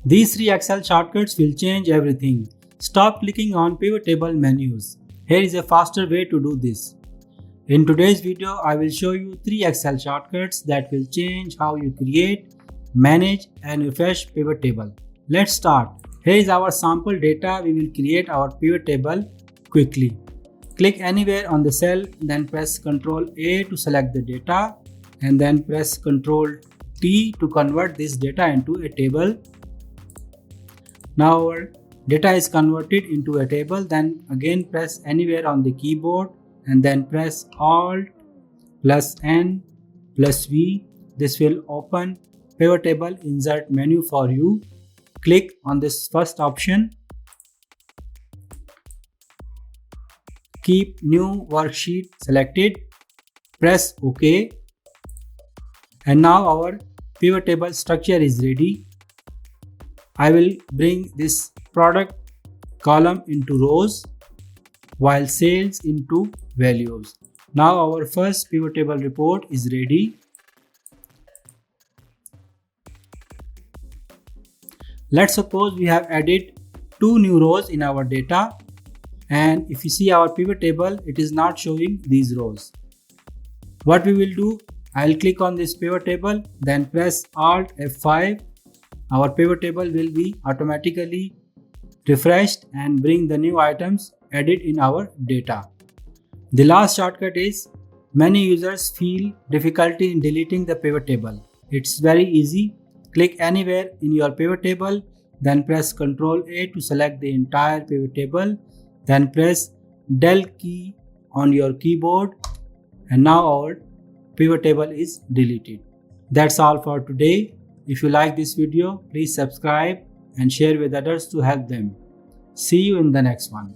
These three Excel shortcuts will change everything. Stop clicking on pivot table menus. Here is a faster way to do this. In today's video, I will show you three Excel shortcuts that will change how you create, manage and refresh pivot table. Let's start. Here is our sample data. We will create our pivot table quickly. Click anywhere on the cell, then press Ctrl A to select the data and then press Ctrl T to convert this data into a table. Now our data is converted into a table. Then again press anywhere on the keyboard and then press Alt plus N plus V. This will open pivot table insert menu for you. Click on this first option. Keep new worksheet selected. Press OK. And now our pivot table structure is ready. I will bring this product column into rows while sales into values. Now our first pivot table report is ready. Let's suppose we have added 2 new rows in our data, and if you see our pivot table, it is not showing these rows. What we will do, I'll click on this pivot table, then press Alt F5. Our pivot table will be automatically refreshed and bring the new items added in our data. The last shortcut is many users feel difficulty in deleting the pivot table. It's very easy. Click anywhere in your pivot table, then press Ctrl A to select the entire pivot table, then press Del key on your keyboard, and now our pivot table is deleted. That's all for today. If you like this video, please subscribe and share with others to help them. See you in the next one.